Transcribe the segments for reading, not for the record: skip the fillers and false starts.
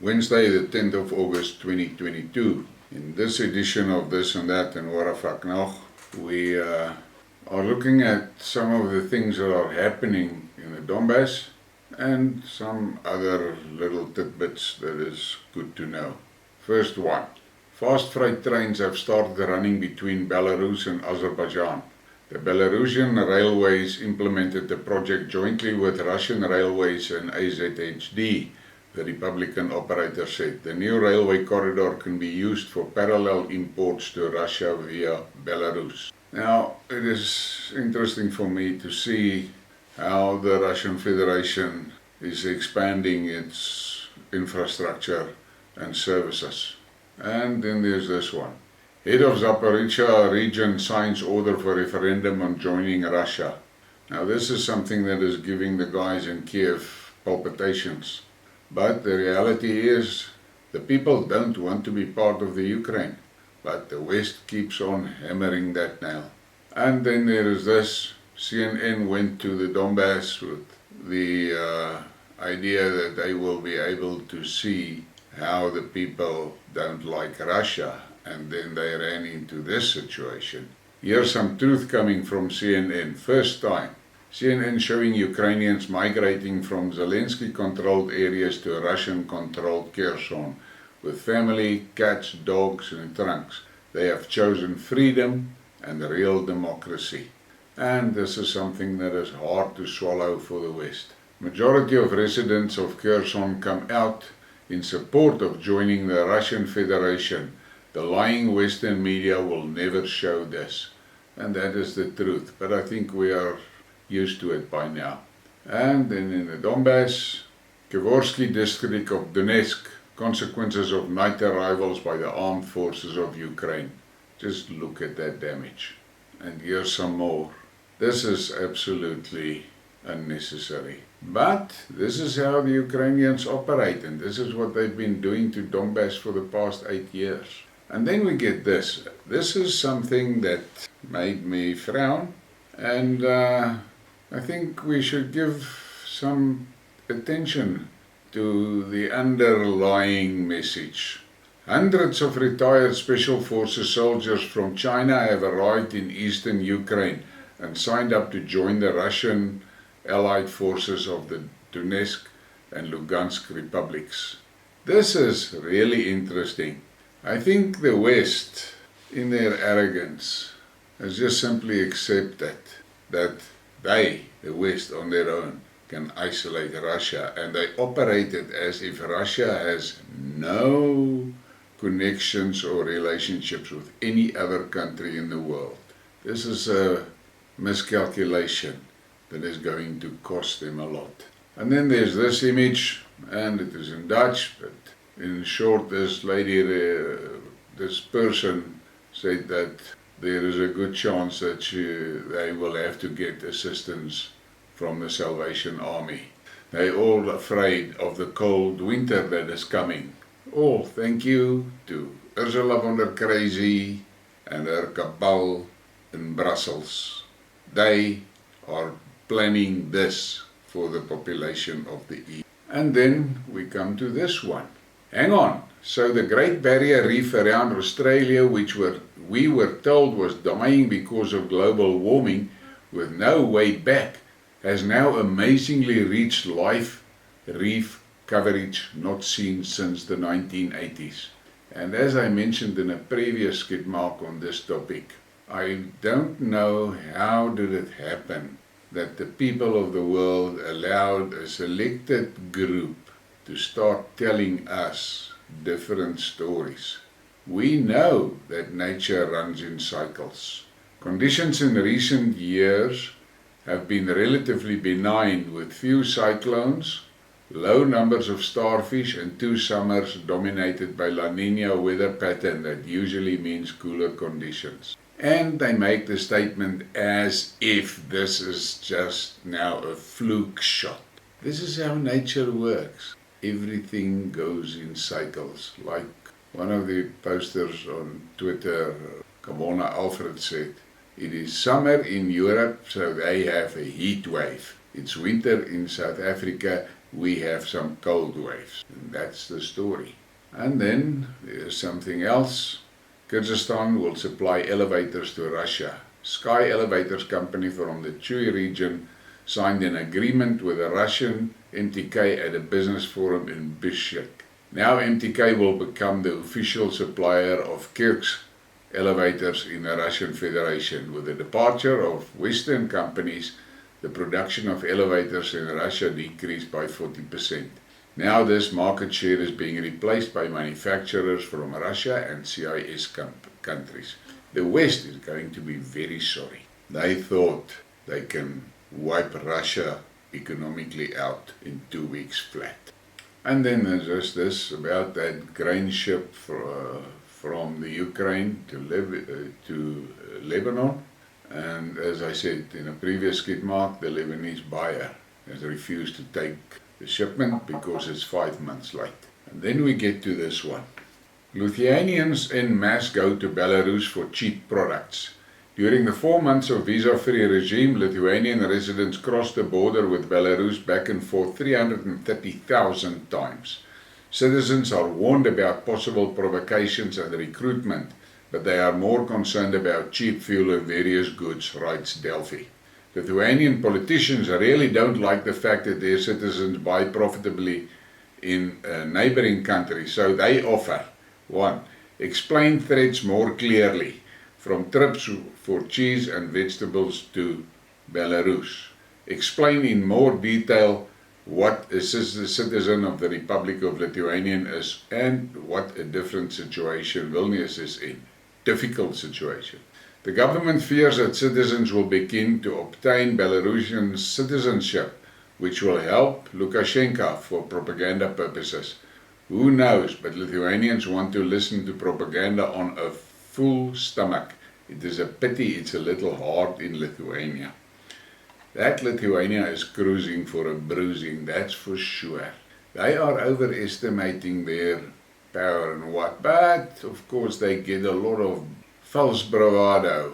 Wednesday, the 10th of August 2022. In this edition of This and That and What the Fuck Nog, we are looking at some of the things that are happening in the Donbass and some other little tidbits that is good to know. First one, fast freight trains have started running between Belarus and Azerbaijan. The Belarusian railways implemented the project jointly with Russian Railways and AZHD. The Republican operator said the new railway corridor can be used for parallel imports to Russia via Belarus. Now, it is interesting for me to see how the Russian Federation is expanding its infrastructure and services. And then there's this one. Head of Zaporizhzhia region signs order for referendum on joining Russia. Now, this is something that is giving the guys in Kiev palpitations. But the reality is, the people don't want to be part of the Ukraine. But the West keeps on hammering that nail. And then there is this. CNN went to the Donbass with the idea that they will be able to see how the people don't like Russia. And then they ran into this situation. Here's some truth coming from CNN. First time. CNN showing Ukrainians migrating from Zelensky-controlled areas to Russian-controlled Kherson with family, cats, dogs and trunks. They have chosen freedom and real democracy. And this is something that is hard to swallow for the West. Majority of residents of Kherson come out in support of joining the Russian Federation. The lying Western media will never show this. And that is the truth. But I think we are used to it by now. And then in the Donbass, Kivorsky district of Donetsk, consequences of night arrivals by the armed forces of Ukraine. Just look at that damage. And here's some more. This is absolutely unnecessary. But this is how the Ukrainians operate, and this is what they've been doing to Donbass for the past 8 years. And then we get this. This is something that made me frown, and I think we should give some attention to the underlying message. Hundreds of retired Special Forces soldiers from China have arrived in eastern Ukraine and signed up to join the Russian allied forces of the Donetsk and Lugansk republics. This is really interesting. I think the West, in their arrogance, has just simply accepted that they, the West on their own, can isolate Russia, and they operate it as if Russia has no connections or relationships with any other country in the world. This is a miscalculation that is going to cost them a lot. And then there's this image, and it is in Dutch, but in short, this lady, this person said that there is a good chance that they will have to get assistance from the Salvation Army. They're all afraid of the cold winter that is coming. Oh, thank you to Ursula von der Crazy and her cabal in Brussels. They are planning this for the population of the EU. And then we come to this one. Hang on. So the Great Barrier Reef around Australia, which we were told was dying because of global warming with no way back, has now amazingly reached live reef coverage not seen since the 1980s. And as I mentioned in a previous Skidmark on this topic, I don't know how did it happen that the people of the world allowed a selected group to start telling us different stories. We know that nature runs in cycles. Conditions in recent years have been relatively benign with few cyclones, low numbers of starfish and 2 summers dominated by La Nina weather pattern that usually means cooler conditions. And they make the statement as if this is just now a fluke shot. This is how nature works. Everything goes in cycles. Like one of the posters on Twitter, Kamona Alfred said, it is summer in Europe, so they have a heat wave. It's winter in South Africa we have some cold waves. And that's the story. And then there's something else. Kyrgyzstan will supply elevators to Russia. Sky Elevators company from the Chui region signed an agreement with a Russian MTK at a business forum in Bishkek. Now MTK will become the official supplier of Kyrgyz elevators in the Russian Federation. With the departure of Western companies, the production of elevators in Russia decreased by 40%. Now this market share is being replaced by manufacturers from Russia and CIS countries. The West is going to be very sorry. They thought they can wipe Russia economically out in 2 weeks flat. And then there's just this about that grain ship from the Ukraine to Lebanon. And as I said in a previous Skidmark, the Lebanese buyer has refused to take the shipment because it's 5 months late. And then we get to this one. Lithuanians en masse go to Belarus for cheap products. During the 4 months of visa-free regime, Lithuanian residents crossed the border with Belarus back and forth 330,000 times. Citizens are warned about possible provocations and recruitment, but they are more concerned about cheap fuel and various goods, writes Delphi. Lithuanian politicians really don't like the fact that their citizens buy profitably in a neighboring country, so they offer 1. Explain threats more clearly, from trips for cheese and vegetables to Belarus. Explain in more detail what a citizen of the Republic of Lithuania is and what a different situation Vilnius is in. Difficult situation. The government fears that citizens will begin to obtain Belarusian citizenship, which will help Lukashenko for propaganda purposes. Who knows, but Lithuanians want to listen to propaganda on a full stomach. It is a pity it's a little hard in Lithuania. That Lithuania is cruising for a bruising, that's for sure. They are overestimating their power and what, but of course they get a lot of false bravado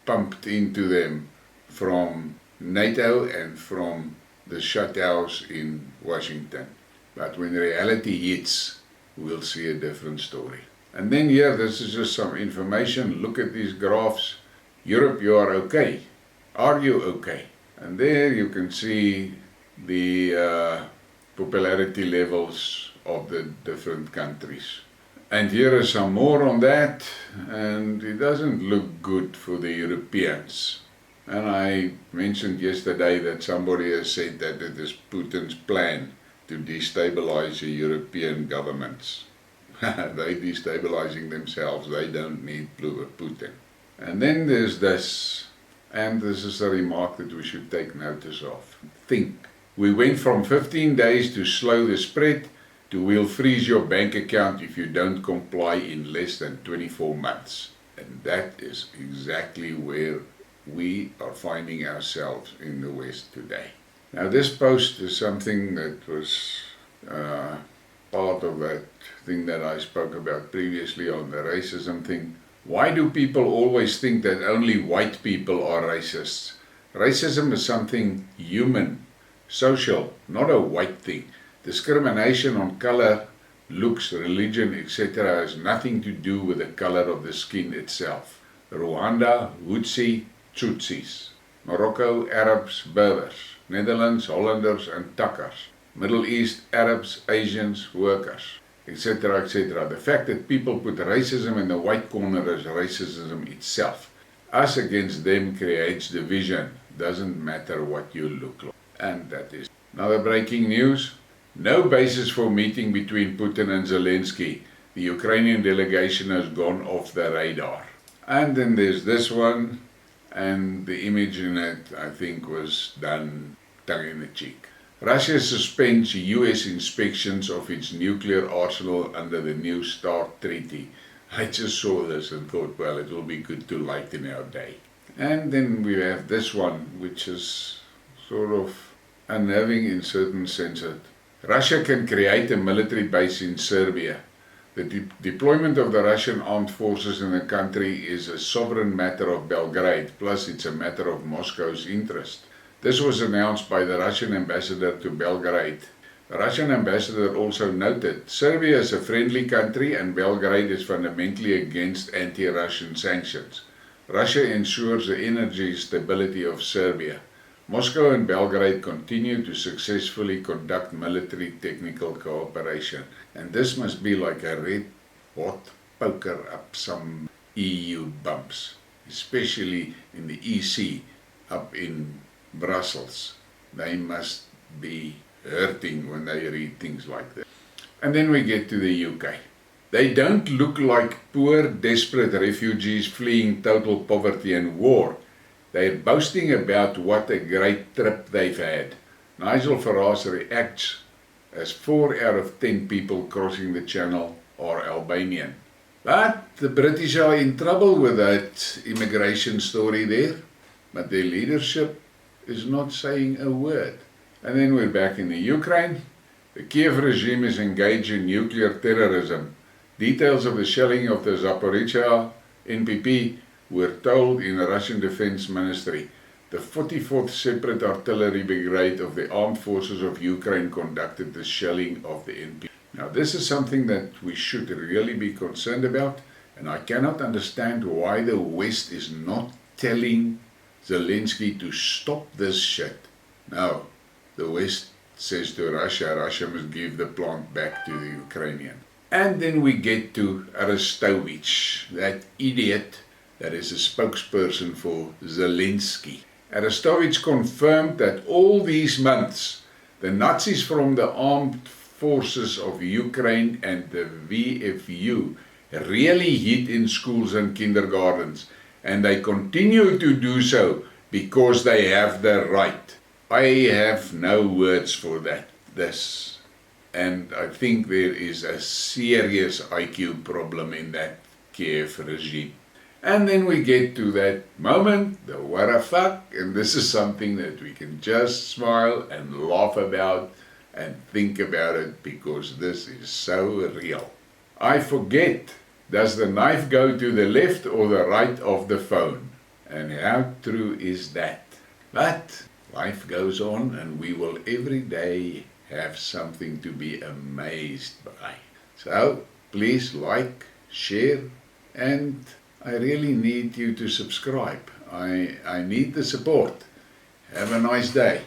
pumped into them from NATO and from the shuthouse in Washington. But when reality hits, we'll see a different story. And then here, this is just some information. Look at these graphs. Europe, you are okay. Are you okay? And there you can see the popularity levels of the different countries. And here is some more on that, and it doesn't look good for the Europeans. And I mentioned yesterday that somebody has said that it is Putin's plan to destabilize the European governments. They're destabilizing themselves, they don't need Putin. And then there's this, and this is a remark that we should take notice of. Think. We went from 15 days to slow the spread to we'll freeze your bank account if you don't comply in less than 24 months. And that is exactly where we are finding ourselves in the West today. Now this post is something that was part of that thing that I spoke about previously on the racism thing. Why do people always think that only white people are racists? Racism is something human, social, not a white thing. Discrimination on color, looks, religion, etc. has nothing to do with the color of the skin itself. Rwanda, Hutsi, Tutsis. Morocco, Arabs, Berbers. Netherlands, Hollanders and Takkers. Middle East, Arabs, Asians, workers, etc., etc. The fact that people put racism in the white corner is racism itself. Us against them creates division. Doesn't matter what you look like. And that is another breaking news. No basis for meeting between Putin and Zelensky. The Ukrainian delegation has gone off the radar. And then there's this one, and the image in it, I think, was done tongue in the cheek. Russia suspends US inspections of its nuclear arsenal under the New START Treaty. I just saw this and thought, well, it will be good to lighten our day. And then we have this one, which is sort of unnerving in certain sense. Russia can create a military base in Serbia. The deployment of the Russian armed forces in the country is a sovereign matter of Belgrade, plus it's a matter of Moscow's interest. This was announced by the Russian ambassador to Belgrade, The Russian ambassador also noted Serbia is a friendly country and Belgrade is fundamentally against anti-Russian sanctions. Russia ensures the energy stability of Serbia. Moscow and Belgrade continue to successfully conduct military technical cooperation. And this must be like a red hot poker up some EU bumps, especially in the EC up in Brussels. They must be hurting when they read things like that. And then we get to the UK. They don't look like poor, desperate refugees fleeing total poverty and war. They're boasting about what a great trip they've had. Nigel Farage reacts as 4 out of 10 people crossing the channel are Albanian. But the British are in trouble with that immigration story there. But their leadership is not saying a word. And then we're back in the Ukraine. The Kiev regime is engaged in nuclear terrorism. Details of the shelling of the Zaporizhzhia NPP were told in the Russian Defense Ministry. The 44th Separate Artillery Brigade of the Armed Forces of Ukraine conducted the shelling of the NPP. Now this is something that we should really be concerned about, and I cannot understand why the West is not telling Zelensky to stop this shit. Now, the West says to Russia, Russia must give the plant back to the Ukrainian. And then we get to Arestovich, that idiot that is a spokesperson for Zelensky. Arestovich confirmed that all these months, the Nazis from the armed forces of Ukraine and the VFU really hid in schools and kindergartens, and they continue to do so because they have the right. I have no words for this, and I think there is a serious IQ problem in that Kiev regime. And then we get to that moment, the what the fuck, and this is something that we can just smile and laugh about and think about it because this is so real. I forget, does the knife go to the left or the right of the phone? And how true is that? But life goes on and we will every day have something to be amazed by. So please like, share, and I really need you to subscribe. I need the support. Have a nice day.